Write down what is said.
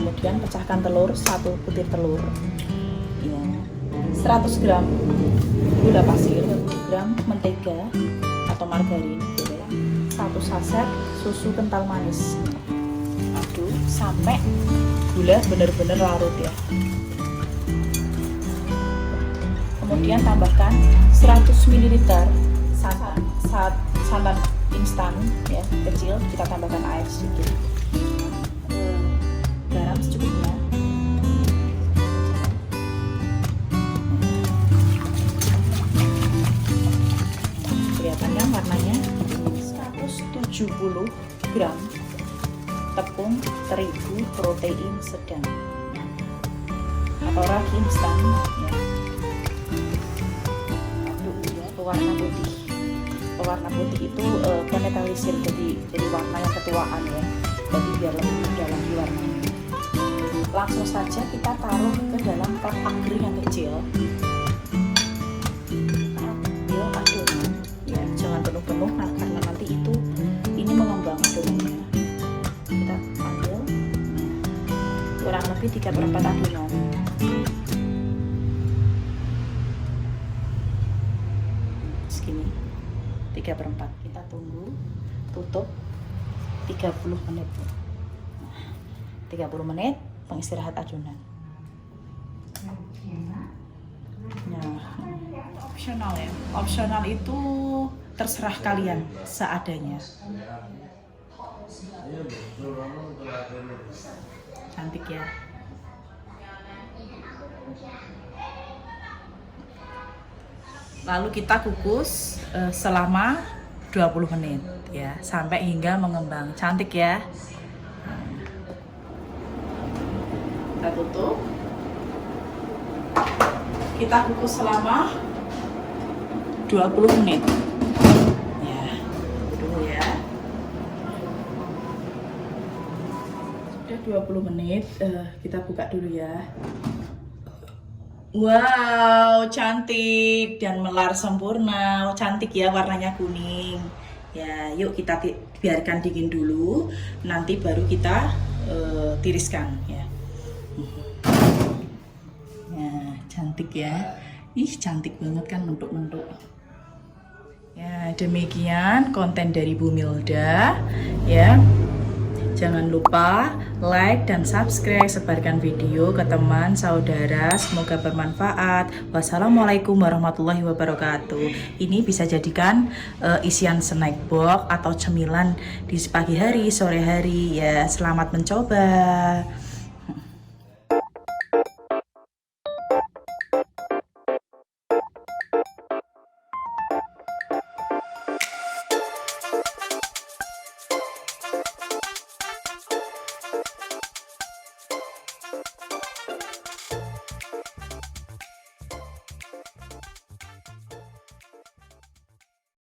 Kemudian pecahkan telur, 1 butir telur ya. 100 gram gula pasir, 1 gram mentega atau margarin gitu ya. 1 saset susu kental manis. Aduk sampai gula benar-benar larut ya. Kemudian tambahkan 100 ml santan instan ya, kecil. Kita tambahkan air sedikit, garam secukupnya. Kelihatannya warnanya. 170 gram tepung terigu protein sedang atau ragi instan ya. Aduk ya, pewarna putih. Pewarna putih itu penetralisir, jadi warna yang ketuaan ya. Jadi biar lebih dalam di warnanya. Langsung saja kita taruh ke dalam cup angkring yang kecil. Ambil adonan ya, jangan penuh-penuh nah, karena nanti ini mengembang adonannya. Kita ambil kurang lebih 3/4 adonan. Segini 3/4. Kita tunggu, tutup 30 menit. 30 menit pengistirahat adonan. Nah, opsional ya. Opsional itu terserah kalian seadanya. Cantik ya. Lalu kita kukus selama 20 menit ya, sampai hingga mengembang. Cantik ya. Kita tutup. Kita kukus selama 20 menit. Ya, tunggu dulu ya. Sudah 20 menit, kita buka dulu ya. Wow, cantik dan melar sempurna. Cantik ya, warnanya kuning. Ya, yuk kita biarkan dingin dulu. Nanti baru kita tiriskan ya. Ya, cantik ya. Ih, cantik banget kan, bentuk-bentuk. Ya, demikian konten dari Bu Milda ya. Jangan lupa like dan subscribe, sebarkan video ke teman, saudara, semoga bermanfaat. Wassalamualaikum warahmatullahi wabarakatuh. Ini bisa jadikan isian snack box atau cemilan di pagi hari, sore hari ya. Selamat mencoba.